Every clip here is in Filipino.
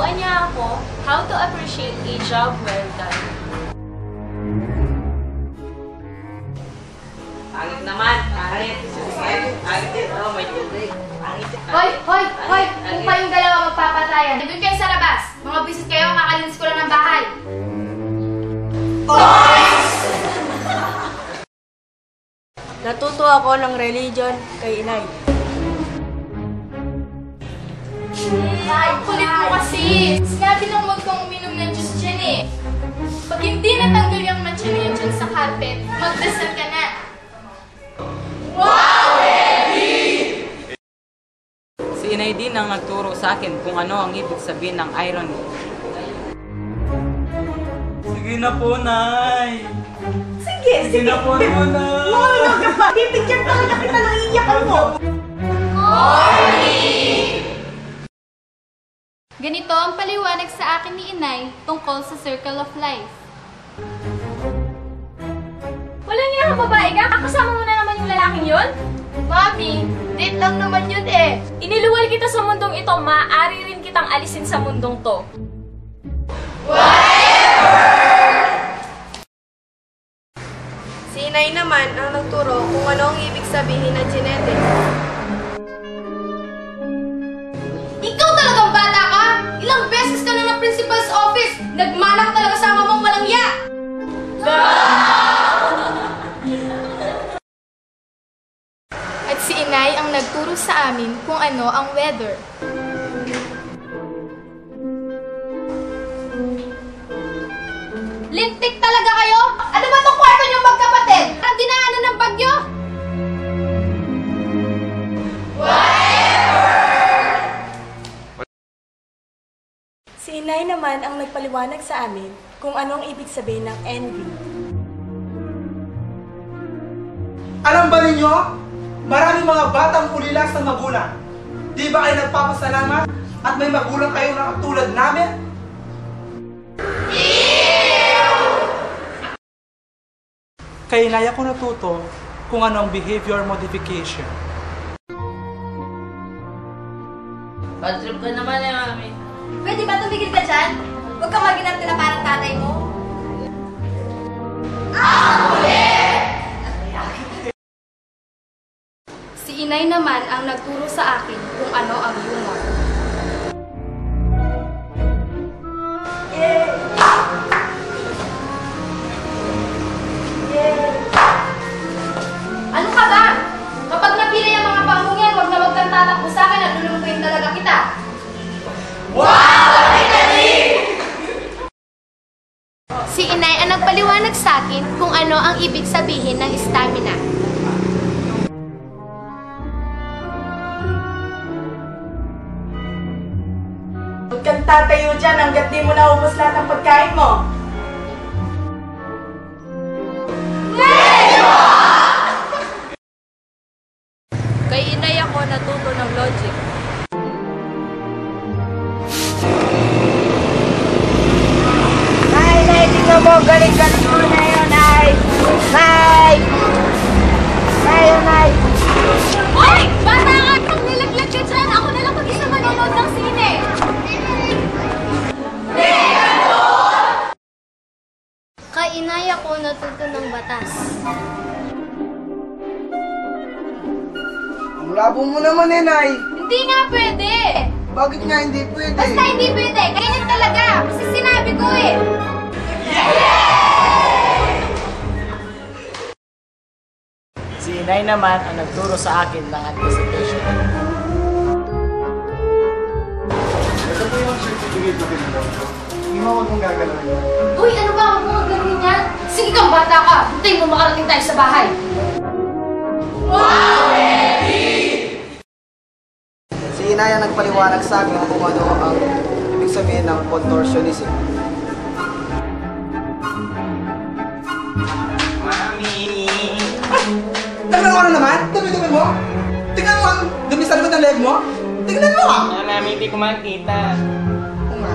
tinuruan niya ako how to appreciate a job well done. Pangit naman, pangit. Pangit din, may tubig. Hoy! Kung pa yung dalawa magpapatayan, nandun kayo sa labas. Mga bisit kayo, kakalinis ko lang ng bahay. Natuto ako ng religion kay inay. Ay, kulit mo kasi. Sinabi lang huwag kang uminom ng juice dyan eh. Pag hindi natanggal yung matcha na yun dyan sa carpet, magdasal ka na. Si inay din ang nagturo sa akin kung ano ang ibig sabihin ng irony. Sige na po, Nay! Sige! Sige na po, Nay! Mahulog ka pa! Bibigyan talaga kita ng iyakan mo! Ganito ang paliwanag sa akin ni Inay tungkol sa Circle of Life. Walang niya ang babae ka? Kasama mo na naman yung lalaking yun? Mami, date lang naman yun eh. Iniluwal kita sa mundong ito, maaari rin kitang alisin sa mundong to. Si inay naman ang nagturo kung ano ang ibig sabihin ng genetics. Ikaw talagang bata ka! Ilang beses ka na ng principal's office! Nagmana ka talaga sa mamang walang ya! At si Inay ang nagturo sa amin kung ano ang weather. Lintik talaga kayo? Ano ba itong kwarto niyong magkapatid? Ang dinaanan ng bagyo? Si inay naman ang nagpaliwanag sa amin kung ano ang ibig sabihin ng envy. Alam ba ninyo? Maraming mga batang ulilas ng magulang. Di ba ay nagpapasalamat at may magulang kayo na katulad namin? Kaya inaya ko natuto kung ano ang behavior modification. Bad trip ka naman eh, Mami. Pwede ba tumigil ka dyan? Huwag kang maginarte na parang tatay mo. Si Inay naman ang nagturo sa akin kung ano ang humor. Ano ka ba? Kapag napila yung mga pangong yan, huwag kang tatakbo sa akin at lulungkuin talaga kita. Si Inay ang nagpaliwanag sa akin kung ano ang ibig sabihin ng stamina. Huwag kang tatayo dyan hanggat di mo naubos lahat ng pagkain mo. Kay inay ako natuto ng logic. Nay, tingnan mo, galing-galing mo na yun, Nay! Nay! Nay! Hoy! Bata ka! Pag nilaglag ka dyan, ako na lang mag-isa manonood ng sine. Kay Inay ako natuto ng batas. Ang labo mo naman eh, Nay! Hindi nga pwede! Bakit nga hindi pwede? Basta hindi pwede! Ganyan talaga! Kasi sinabi ko eh! Si inay naman ang nagturo sa akin ng anticipation. Ito po yung certificate na pinagawa ko. Hindi mo huwag mong gagalawin yan. Uy, ano ba? Huwag mo gagawin yan! Sige kang bata ka! Hintayin mo makarating tayo sa bahay! Si inay ang nagpaliwanag sa akin kung ano ang ibig sabihin ng contortionism. Mami! Tingnan mo ano naman? Dumi-dumi mo? Tingnan mo ang dumi sa likod ng leg mo? Tingnan mo! Mami, hindi ko makita. Oo nga.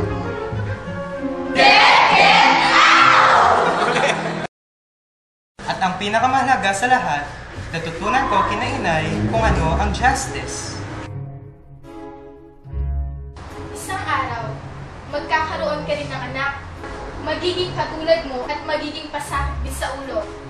At ang pinakamahalaga sa lahat, natutunan ko kina inay kung ano ang justice. Isang araw, magkakaroon ka rin ng anak. Magiging katulad mo at magiging pasakit din sa ulo.